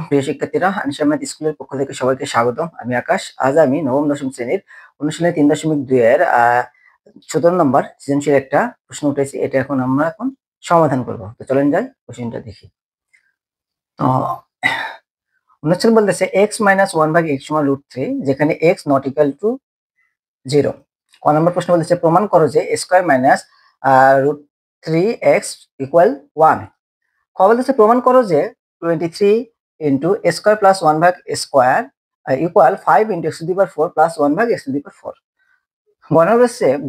প্রিয় শিক্ষার্থীরা, আনিশা ম্যাথ স্কুলের পক্ষ থেকে সবাইকে স্বাগতম। আমি আকাশ। আজ আমি নবম দশম শ্রেণীর অনুশীলনী 3.2 এর 17 নম্বর সৃজনশীল একটা প্রশ্ন উঠেছি। এটা আমরা সমাধান করব। তো চলেন যাই, কোশ্চেনটা দেখি। তো অনুচ্ছেদ বলতেছে x - 1/x = √3, যেখানে x not equal to 0। ক নম্বর প্রশ্ন বলতেছে প্রমাণ করো যে স্কয়ার মাইনাস √3x = 1। খ বলতেছে প্রমাণ করো যে 23 into a square plus 1 ভাগ square equal 5 into x to the power 4 plus 1 ভাগ x to the power 4। গণনা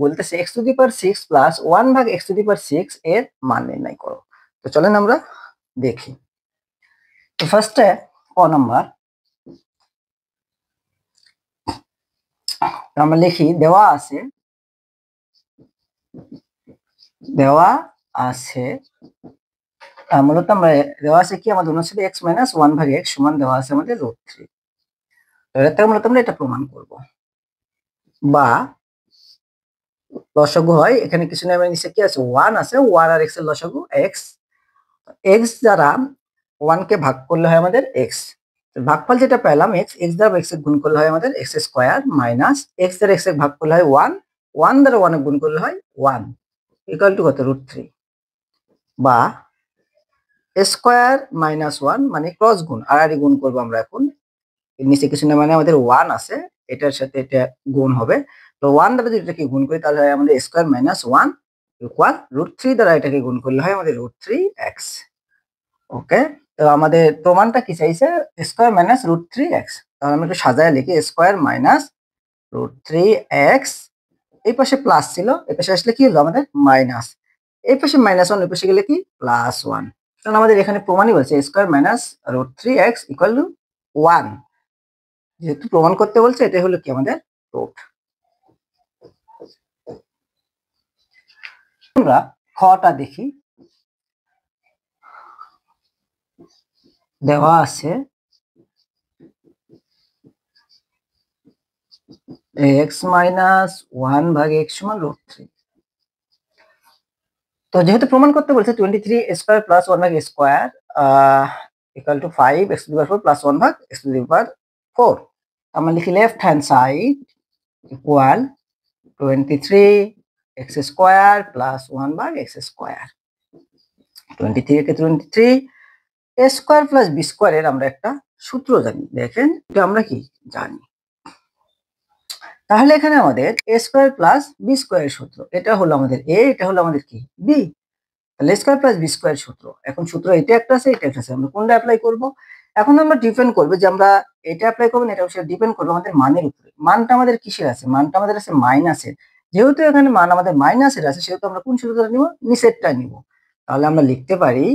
বলতেছে x to the power 6 plus 1 ভাগ x to the power 6 এর মান নির্ণয় করো। তো চলেন আমরা দেখি। তো ফার্স্টে ক নাম্বার আমরা লিখি, দেওয়া আছে মূলত আমরা দেওয়া আছে কি আমাদের অনুচ্ছেদে x - 1/x সমান দেওয়া আছে আমাদের √3। এর থেকে মূলত আমরা এটা প্রমাণ করব। বা লসাগু হয়, এখানে কিছু নেই, মানে নিচে কি আছে 1 আছে, 1 আর x এর লসাগু x। x দ্বারা 1 কে ভাগ করলে হয় আমাদের x। ভাগফল যেটা পেলাম x দ্বারা x এর গুণ করলে হয় আমাদের x স্কয়ার মাইনাস x দ্বারা x এর ভাগ করলে হয় 1, 1 দ্বারা 1 এর গুণ করলে হয় 1 ইকুয়াল টু কত √3। বা স্কয়ার মাইনাস 1 মানে ক্রস গুণ, আর গুণ করব আমরা এখন। নিচে কিছু না, মানে আমাদের 1 আছে, এটার সাথে এটা গুণ হবে। তো 1 দ্বারা যদি এটাকে গুণ করি তাহলে হয় আমাদের স্কয়ার মাইনাস 1 ইকুয়াল √3 দ্বারা এটাকে গুণ করলে হয় আমাদের √3x। ওকে, তো আমাদের প্রমাণটা কি চাইছে? Square minus √3x। তাহলে আমরা একটু সাজায় লিখি, স্কয়ার মাইনাস √3x। এই পাশে প্লাস ছিল, এই পাশে আসলে কি হলো আমাদের মাইনাস, এই পাশে -1, এই পাশে গেলে কি +1। কারণ আমাদের এখানে প্রমাণই বলছে square minus √3x equal to 1। যেহেতু প্রমাণ করতে বলছে, এটাই হলো কি আমাদের প্রুফ। আমরা খটা দেখি। দেওয়া আছে x - 1/x = √3। তো যেহেতু প্রমাণ করতে বলছে 23 স্কয়ার প্লাস 1 ভাগ square equal to 5 x to the power 4 plus 1 ভাগ x টু দি পাওয়ার 4। আমরা লিখি left hand side equal 23 x square plus 1 ভাগ x square. 23 K 23 a square plus b square এর আমরা একটা সূত্র জানি। দেখেন এটা আমরা কি জানি। তাহলে এখানে আমাদের a স্কয়ার প্লাস b স্কয়ারের সূত্র, এটা হলো আমাদের a, এটা হলো আমাদের কি b। তাহলে স্কয়ার প্লাস বি স্কয়ার সূত্র। এখন সূত্র এটা একটা আছে, এটা একটা আছে, আমরা কোনটা অ্যাপ্লাই করব? এখন আমরা ডিপেন্ড করবে যে আমরা এটা অ্যাপ্লাই করব না এটা অবশ্যই ডিপেন্ড করবে আমাদের মানের উপরে। মানটা আমাদের কিসের আছে? মানটা আমাদের আছে মাইনাসের। যেহেতু এখানে মান আমাদের মাইনাসের আছে, সেহেতু আমরা কোন সূত্রটা নিব? নিচেরটা নিব। তাহলে আমরা লিখতে পারি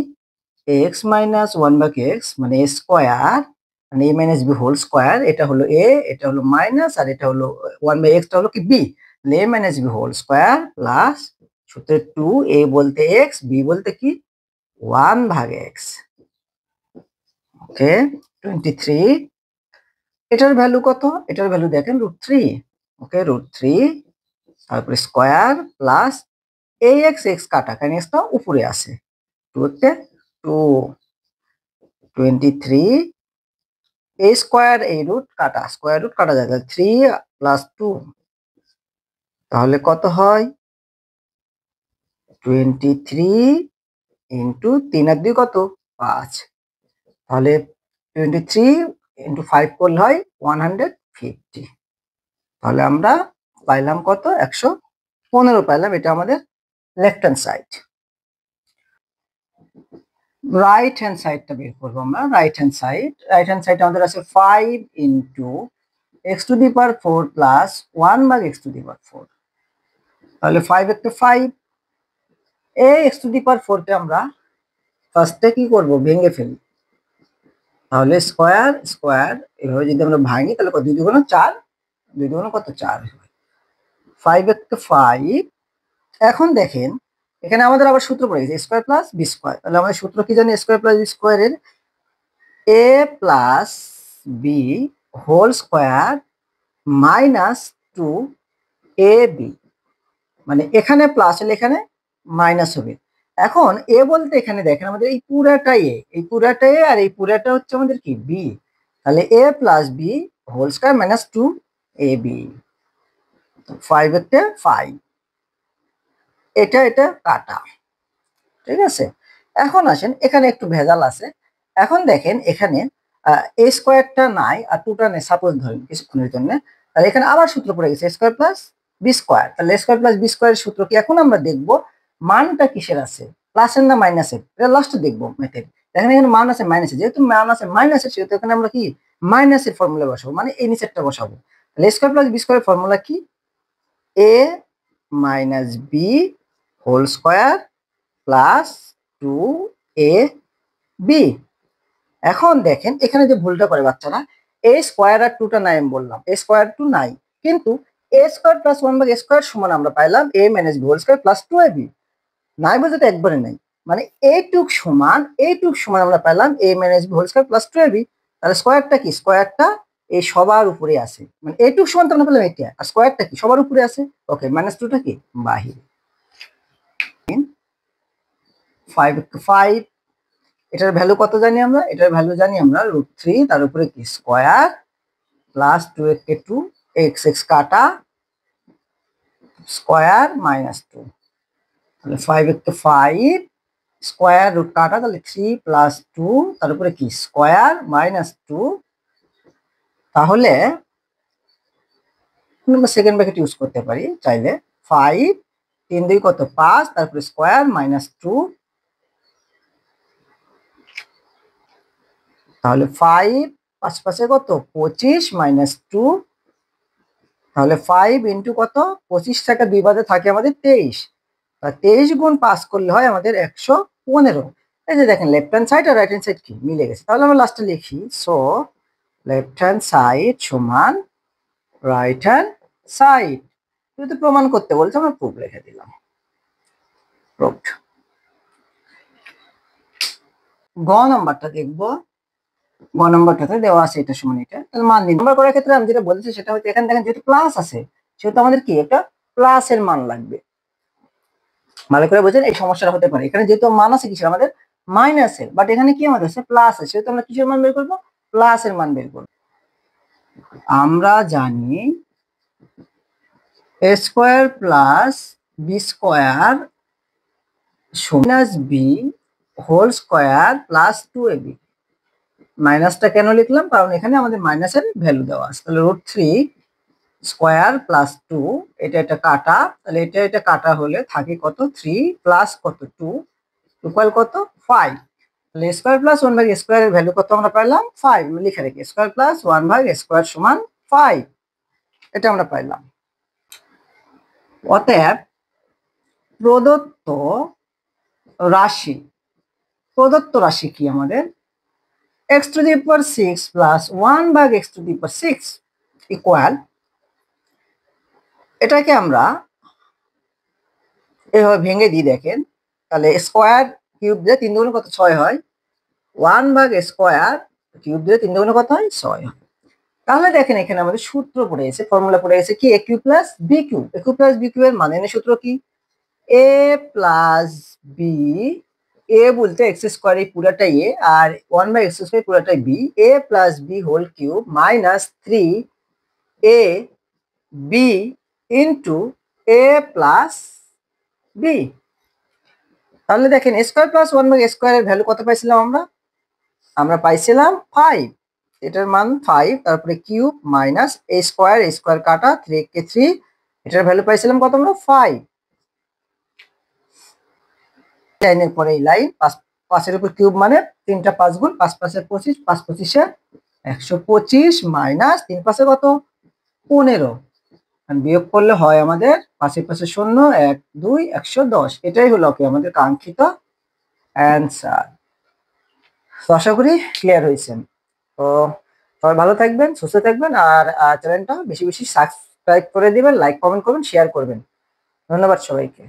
x - 1/x মানে a স্কয়ার মানে a - b হোল স্কয়ার, এটা হলো a, এটা হলো মাইনাস, আর এটা হলো 1/x টা হলো কি b। তাহলে a - b whole square plus সূত্রে 2, a বলতে x, b বলতে কি 1/x। ওকে, 23 এটার ভ্যালু কত? এটার ভ্যালু দেখেন √3। ওকে, √3 তারপরে স্কয়ার প্লাস ax, x কাটা, কারণ x টা উপরে আছে, 2 তে 2, 23 a স্কয়ার, এই রুট কাটা, স্কয়ার রুট কাটা যায়, তাহলে 3 প্লাস 2 তাহলে কত হয় 23 ইন্টু 3 আর 2 কত 5। তাহলে 23 ইন্টু 5 করলে হয় 150। তাহলে আমরা পাইলাম কত 115 পাইলাম। এটা আমাদের left hand side. Right hand সাইডটা বের করবো আমরা। রাইট হ্যান্ড সাইড আমাদের আছে 5 into x to the power 4 plus 1 ভাগ x টু দি পাওয়ার 4। তাহলে 5 একটা 5, এই x টু দি পাওয়ার 4 কে আমরা ফার্স্টে কি করব? ভেঙে ফেলি। তাহলে স্কয়ার স্কয়ার এভাবে যদি আমরা ভাঙি তাহলে কত? 2 2 গুণ 4, 2 2 গুণ কত 4, 5 একটা 5। এখন দেখেন এখানে আমাদের আবার সূত্র পড়ে গেছে স্কয়ার প্লাস বি স্কয়ার। তাহলে আমাদের সূত্র কি জানি? স্কয়ার প্লাস বি স্কয়ারের a plus B whole square minus 2ab, মানে এখানে প্লাস হলে এখানে মাইনাস হবে। এখন এ বলতে এখানে দেখেন আমাদের এই পুরাটা এ, এই পুরাটা এ আর এই পুরাটা হচ্ছে আমাদের কি বি, তাহলে A plus B whole square minus 2ab, 5 এর 5, এটা এটা কাটা, ঠিক আছে। এখন আসেন এখানে একটু ভেজাল আছে। এখন দেখেন এখানে এ স্কোয়ারটা নাই আর টুটা নেই, সাপোজ ধরেন কিছুক্ষণের জন্য, তাহলে এখানে আবার সূত্র পড়ে গেছে এ স্কোয়ার প্লাস বি স্কোয়ার, তাহলে এ স্কোয়ার প্লাস বি স্কোয়ারের সূত্র কি এখন আমরা দেখব মানটা কিসের আছে, প্লাসের না মাইনাসের, এটা লাস্টে দেখবো মেথড। দেখেন এখানে মান আছে মাইনাসের, যেহেতু মান আছে মাইনাসের সেহেতু এখানে আমরা কি মাইনাসের ফর্মুলা বসাবো, মানে এই নিচেরটা বসাবো। তাহলে এ স্কোয়ার প্লাস বি স্কোয়ারের ফর্মুলা কি, A minus B whole square plus 2 B. এখন দেখেন এখানে যে ভুলটা করে বাচ্চারা, এ স্কোয়ার আর টুটা নাই আমি বললাম, এ স্কোয়ার টু নাই, কিন্তু এ স্কোয়ার প্লাস 1/a স্কোয়ার সমান আমরা পাইলাম A minus B whole square plus 2ab, নাই বলতে তো একবারে নাই, মানে এইটুক সমান আমরা পাইলাম A minus B whole square plus 2ab। তাহলে স্কোয়ারটা কি, স্কোয়ারটা এই সবার উপরে আছে, মানে এইটুক সমান তো আমরা পেলাম এটা, আর স্কোয়ারটা কি সবার উপরে আছে, ওকে, মাইনাস 2টা কি বাহিরে। 5 এটার ভ্যালু কত জানি আমরা, এটার ভ্যালু জানি আমরা √3, তার উপরে কি স্কোয়ার প্লাস 2 এক্স এক্স কাটা স্কোয়ার মাইনাস 2, তাহলে 5 স্কোয়ার রুট কাটা, তাহলে 3 প্লাস 2 তার উপরে কি স্কোয়ার মাইনাস 2, তাহলে আমরা সেকেন্ড ব্র্যাকেট ইউজ করতে পারি চাইলে। 5 3 2 কত 5, তারপরে স্কোয়ার মাইনাস 2, তাহলে 5 5 5 কত 25 মাইনাস 2, তাহলে 5 ইন্টু কত 25 থেকে 2 বাদে থাকে আমাদের 23, 23 গুণ 5 করলে হয় আমাদের 115। এই যে দেখেন লেফট হ্যান্ড সাইড আর রাইট হ্যান্ড সাইড কি মিলে গেছে, তাহলে আমরা লাস্টে লিখি সো লেফট হ্যান্ড সাইড সমান রাইট হ্যান্ড সাইড, যদি প্রমাণ করতে বলছে আমরা প্রুফ লিখে দিলাম, প্রুফড। গ নাম্বারটা দেখবো, গ নাম্বারটাতে দেওয়া আছে এটা সমান এটা, তাহলে মান নিন। নাম্বার করার ক্ষেত্রে আমি যেটা বলেছি সেটা হচ্ছে এখানে দেখেন যেহেতু প্লাস আছে সেহেতু আমাদের কি একটা প্লাসের মান লাগবে, ভালো করে বুঝেন এই সমস্যাটা হতে পারে। এখানে যেহেতু মান আছে কিসের আমাদের মাইনাসের, বাট এখানে কি আমাদের আছে প্লাস আছে, সেহেতু আমরা কিসের মান বের করবো, প্লাসের মান বের করবো। আমরা জানি A square plus B square minus B whole square plus 2ab, মাইনাসটা কেন লিখলাম কারণ এখানে আমাদের মাইনাসের ভ্যালু দেওয়া আছে, তাহলে √3 স্কোয়ার প্লাস 2, এটা এটা কাটা, তাহলে এটা এটা কাটা হলে থাকে কত 3 প্লাস কত 2 ইকুয়াল কত 5, তাহলে স্কোয়ার প্লাস 1/a স্কোয়ারের ভ্যালু কত আমরা পাইলাম 5, আমি লিখে রাখি স্কোয়ার প্লাস 1/a স্কোয়ার সমান 5, এটা আমরা পাইলাম। অতএব প্রদত্ত রাশি, প্রদত্ত রাশি কি আমাদের x⁶ প্লাস 1/x⁶ ইকুয়াল, এটাকে আমরা এভাবে ভেঙে দিই দেখেন, তাহলে স্কোয়ার কিউব দিয়ে 3 দুগুণে কত 6 হয়, 1/স্কোয়ার কিউব দিয়ে 3 দুগুণে কত হয় 6 হয়। তাহলে দেখেন এখানে আমাদের সূত্র পড়ে গেছে, ফর্মুলা পড়ে গেছে কি a cube plus b cube, a cube plus b কিউবের মানে এর সূত্র কি a প্লাস b, a বলতে এক্স স্কোয়ার এই পুরাটাই a আর 1/x² পুরাটাই b, a plus b whole cube minus 3ab into a plus b। তাহলে দেখেন স্কোয়ার প্লাস 1/স্কোয়ার এর ভ্যালু কত পাইছিলাম আমরা পাইছিলাম 5, এটার মান 5, তারপরে কিউব মাইনাস a স্কোয়ার কাটা 3 কে 3, এটার ভ্যালু পাইছিলাম কত আমরা 5, লাইনের পরে এই লাইন 5 এর উপর কিউব মানে 3টা 5 গুণ 5 5 এর 25, 5 25 এ 125 মাইনাস 3 5 এ কত 15, বিয়োগ করলে হয় আমাদের 5 এর পাশে 0 1 2 110, এটাই হলো কি আমাদের কাঙ্ক্ষিত অ্যান্সার। তো আশা করি ক্লিয়ার হয়েছেন। তো সবাই ভালো থাকবেন, সুস্থ থাকবেন, আর চ্যানেলটা বেশি বেশি সাবস্ক্রাইব করে দিবেন, লাইক কমেন্ট করবেন, শেয়ার করবেন। ধন্যবাদ সবাইকে।